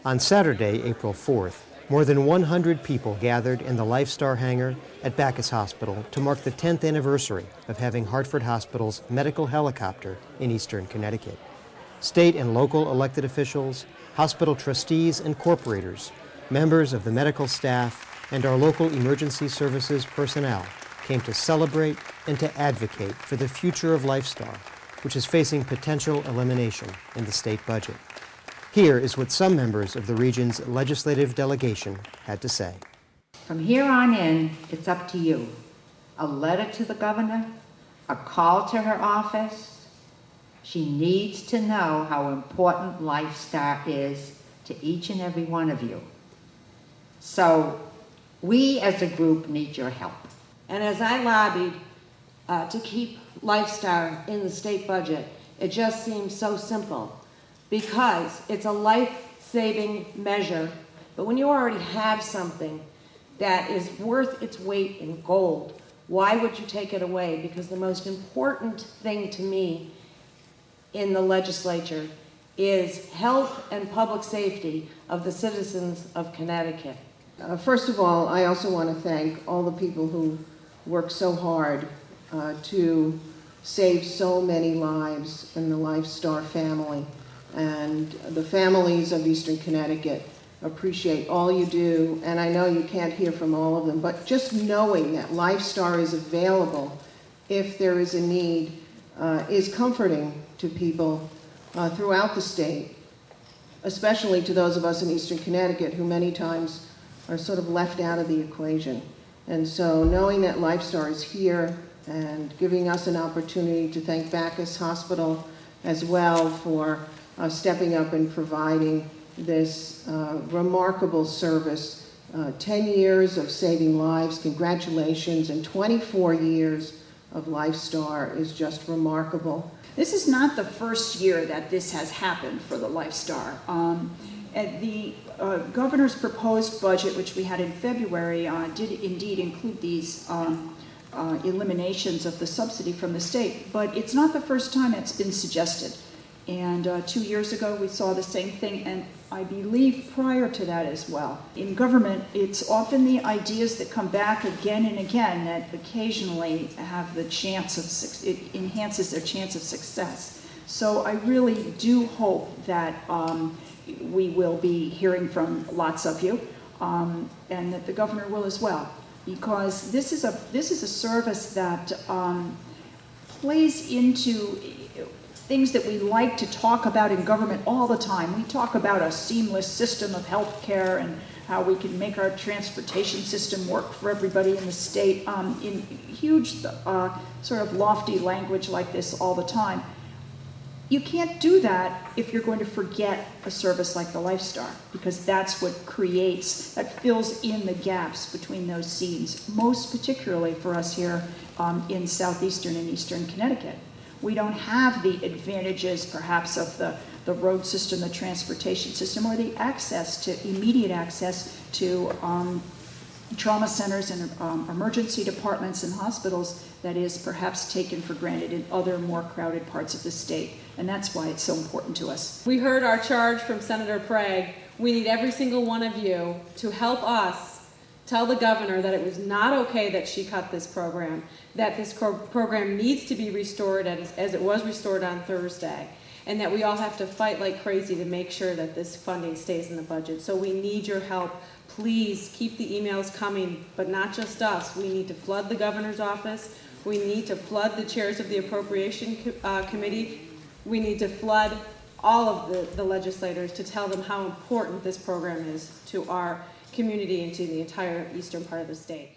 On Saturday, April 4th, more than 100 people gathered in the LifeStar hangar at Backus Hospital to mark the 10th anniversary of having Hartford Hospital's medical helicopter in eastern Connecticut. State and local elected officials, hospital trustees and corporators, members of the medical staff, and our local emergency services personnel came to celebrate and to advocate for the future of LifeStar, which is facing potential elimination in the state budget. Here is what some members of the region's legislative delegation had to say. From here on in, it's up to you. A letter to the governor, a call to her office. She needs to know how important LifeStar is to each and every one of you. So we as a group need your help. And as I lobbied to keep LifeStar in the state budget, it just seems so simple because it's a life-saving measure. But when you already have something that is worth its weight in gold, why would you take it away? Because the most important thing to me in the legislature is health and public safety of the citizens of Connecticut. First of all, I also want to thank all the people who work so hard to save so many lives in the LifeStar family. And the families of Eastern Connecticut appreciate all you do, and I know you can't hear from all of them, but just knowing that LifeStar is available if there is a need is comforting to people throughout the state, especially to those of us in Eastern Connecticut who many times are sort of left out of the equation. And so knowing that LifeStar is here and giving us an opportunity to thank Backus Hospital as well for stepping up and providing this remarkable service. 10 years of saving lives, congratulations, and 24 years of LifeStar is just remarkable. This is not the first year that this has happened for the LifeStar. The governor's proposed budget, which we had in February, did indeed include these eliminations of the subsidy from the state, but it's not the first time it's been suggested. And 2 years ago we saw the same thing, and I believe prior to that as well. In government, it's often the ideas that come back again and again that occasionally have the chance of, it enhances their chance of success. So I really do hope that we will be hearing from lots of you, and that the governor will as well, because this is a service that plays into things that we like to talk about in government all the time. We talk about a seamless system of health care and how we can make our transportation system work for everybody in the state in huge sort of lofty language like this all the time. You can't do that if you're going to forget a service like the LifeStar, because that's what creates, that fills in the gaps between those scenes, most particularly for us here in southeastern and eastern Connecticut. We don't have the advantages, perhaps, of the road system, the transportation system, or the access to, immediate access to trauma centers and emergency departments and hospitals that is perhaps taken for granted in other more crowded parts of the state. And that's why it's so important to us. We heard our charge from Senator Prague. We need every single one of you to help us tell the governor that it was not okay that she cut this program, that this program needs to be restored as it was restored on Thursday, and that we all have to fight like crazy to make sure that this funding stays in the budget. So we need your help. Please keep the emails coming, but not just us. We need to flood the governor's office. We need to flood the chairs of the appropriation committee. We need to flood all of the legislators to tell them how important this program is to our community and to the entire eastern part of the state.